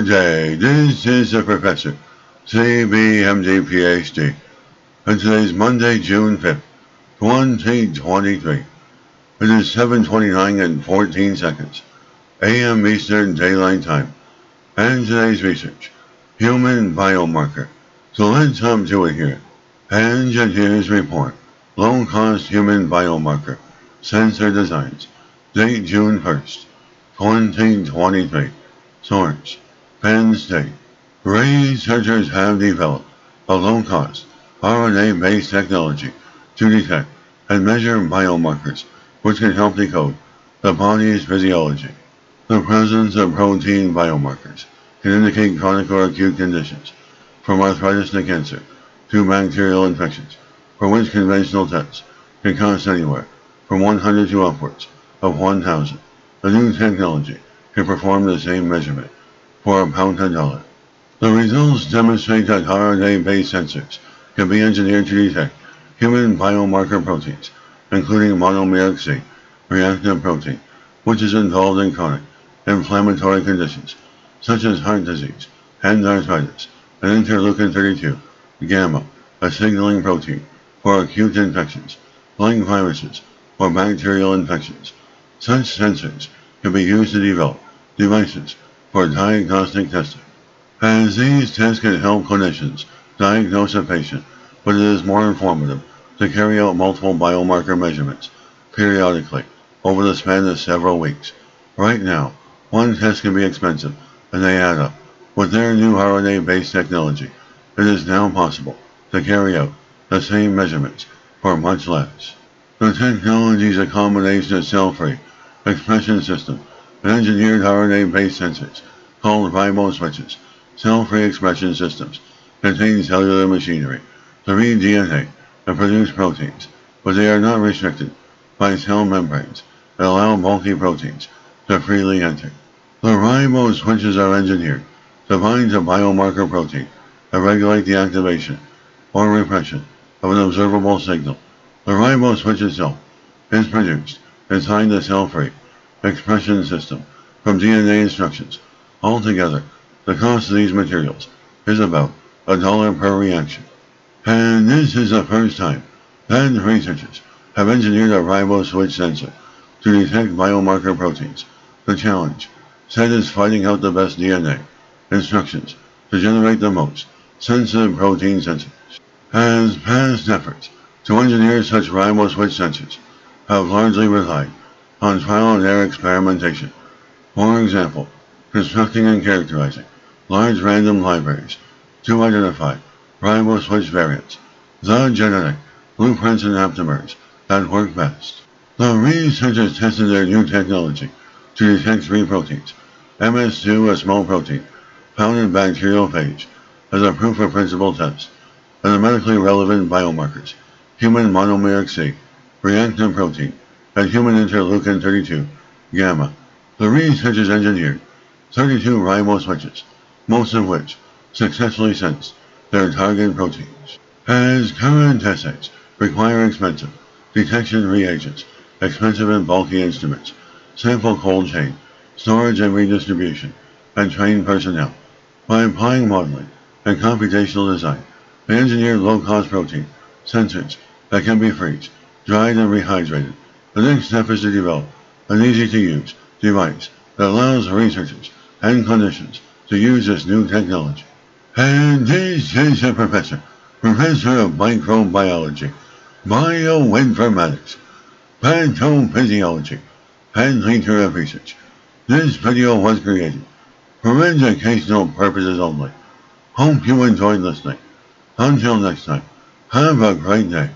day. This is the Professor, CBMD PhD, and today's Monday, June 5th, 2023. It is 7:29 and 14 seconds, a.m. Eastern Daylight Time, and today's research, human biomarker. So let's hop to it here. Engineers report, low-cost human biomarker, sensor designs, date June 1st, 2023. Source, Penn State. Researchers have developed a low-cost RNA-based technology to detect and measure biomarkers which can help decode the body's physiology. The presence of protein biomarkers can indicate chronic or acute conditions, from arthritis to cancer to bacterial infections, for which conventional tests can cost anywhere from 100 to upwards of 1,000. The new technology can perform the same measurement for about $1. The results demonstrate that RNA-based sensors can be engineered to detect human biomarker proteins, including monomeric C, reactive protein, which is involved in chronic inflammatory conditions such as heart disease and arthritis, and interleukin-32, gamma, a signaling protein for acute infections like viruses or bacterial infections. Such sensors can be used to develop devices for diagnostic testing, as these tests can help clinicians diagnose a patient, but it is more informative to carry out multiple biomarker measurements periodically over the span of several weeks. Right now, one test can be expensive, and they add up. With their new RNA-based technology, it is now possible to carry out the same measurements for much less. The technology is a combination of cell-free expression system and engineered RNA-based sensors called ribo switches. Cell-free expression systems contain cellular machinery to read DNA and produce proteins, but they are not restricted by cell membranes that allow bulky proteins to freely enter. The ribo switches are engineered to bind to biomarker protein and regulate the activation or repression of an observable signal. The ribo switch itself is produced inside the cell-free expression system from DNA instructions. Altogether, the cost of these materials is about $1 per reaction. And this is the first time that researchers have engineered a ribo switch sensor to detect biomarker proteins. The challenge set is finding out the best DNA instructions to generate the most sensitive protein sensors. As past efforts to engineer such ribo switch sensors have largely relied on trial and error experimentation. For example, constructing and characterizing large random libraries to identify ribo switch variants, the genetic blueprints and aptamers that work best. The researchers tested their new technology to detect three proteins: MS2, a small protein found in bacteriophage, as a proof of principle test, and the medically relevant biomarkers: human monomeric C, reactive protein, and human interleukin-32, gamma. The researchers engineered 32 ribo switches, most of which successfully sensed their target proteins. As current assays require expensive detection reagents, expensive and bulky instruments, sample cold chain, storage and redistribution, and trained personnel. By applying modeling and computational design, they engineered low-cost protein sensors that can be freezed, dried, and rehydrated. The next step is to develop an easy-to-use device that allows researchers and clinicians to use this new technology. And this is a Professor of Microbiology, Bioinformatics, Pathophysiology, and leader of research. This video was created for educational purposes only. Hope you enjoyed listening. Until next time, have a great day.